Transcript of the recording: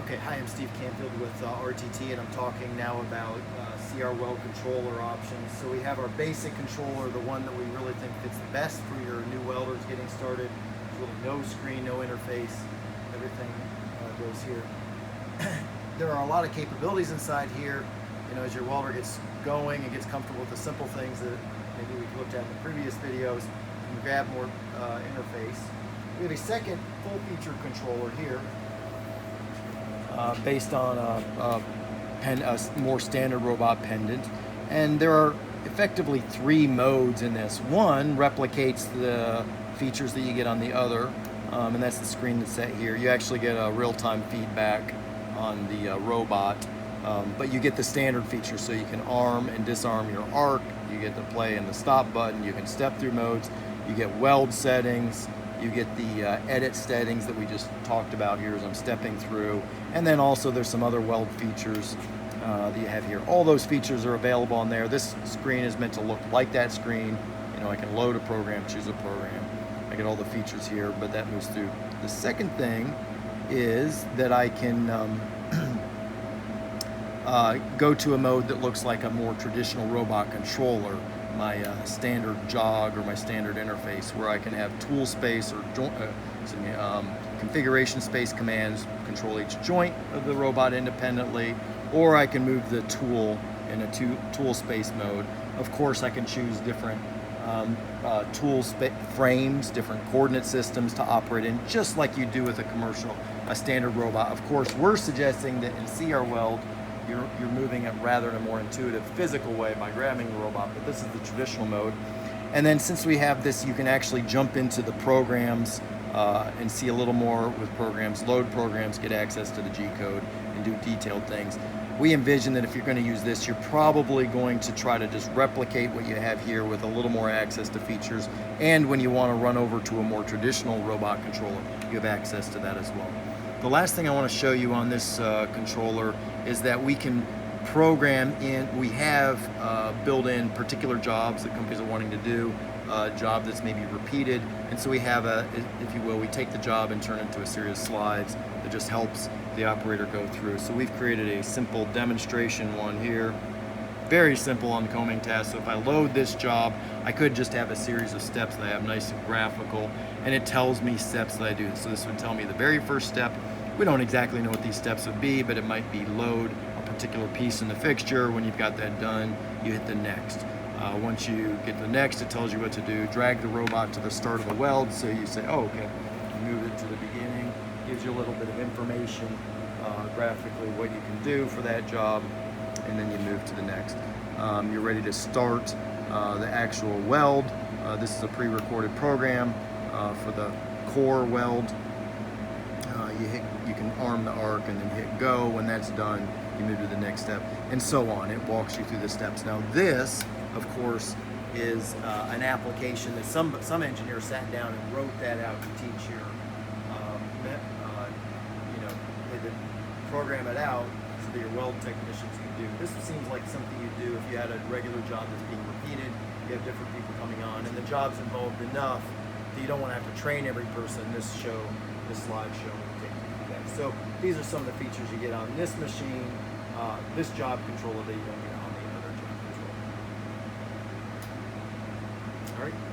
Okay, hi, I'm Steve Canfield with RTT, and I'm talking now about CRWeld controller options. So we have our basic controller, the one that we really think fits the best for your new welders getting started. There's really no screen, no interface, everything goes here. There are a lot of capabilities inside here. You know, as your welder gets going and gets comfortable with the simple things that maybe we've looked at in the previous videos, you can grab more interface. We have a second full-featured controller here. Based on a more standard robot pendant, and there are effectively three modes in this. One replicates the features that you get on the other, and that's the screen that's set here. You actually get a real-time feedback on the robot, but you get the standard features, so you can arm and disarm your arc, you get to play in the stop button, you can step through modes, you get weld settings, you get the edit settings that we just talked about here as I'm stepping through. And then also there's some other weld features that you have here. All those features are available on there. This screen is meant to look like that screen. You know, I can load a program, choose a program. I get all the features here, but that moves through. The second thing is that I can go to a mode that looks like a more traditional robot controller. My standard jog or my standard interface, where I can have tool space or configuration space commands control each joint of the robot independently, or I can move the tool in a tool space mode. Of course, I can choose different frames, different coordinate systems to operate in, just like you do with a standard robot. Of course, we're suggesting that in CRWeld, you're moving it rather in a more intuitive physical way by grabbing the robot, but this is the traditional mode. And then since we have this, you can actually jump into the programs and see a little more with programs, load programs, get access to the G-code and do detailed things. We envision that if you're going to use this, you're probably going to try to just replicate what you have here with a little more access to features. And when you want to run over to a more traditional robot controller, you have access to that as well. The last thing I want to show you on this controller is that we can program in, we have built in particular jobs that companies are wanting to do, a job that's maybe repeated, and so we have if you will, we take the job and turn it into a series of slides that just helps the operator go through. So we've created a simple demonstration one here, very simple on combing task. So if I load this job, I could just have a series of steps that I have nice and graphical, and it tells me steps that I do. So this would tell me the very first step. We don't exactly know what these steps would be, but it might be load a particular piece in the fixture. When you've got that done, you hit the next. Once you get to the next, it tells you what to do. Drag the robot to the start of the weld, so you say, oh, okay, you move it to the beginning, gives you a little bit of information, graphically what you can do for that job, and then you move to the next. You're ready to start the actual weld. This is a pre-recorded program for the core weld. You can arm the arc and then hit go. When that's done, you move to the next step, and so on. It walks you through the steps. Now this, of course, is an application that some engineer sat down and wrote that out to teach your, they did program it out so that your weld technicians can do. This seems like something you do if you had a regular job that's being repeated. You have different people coming on, and the job's involved enough that you don't want to have to train every person. This slideshow will take you through that. So these are some of the features you get on this machine, this job controller that you don't get on the other job controller. All right.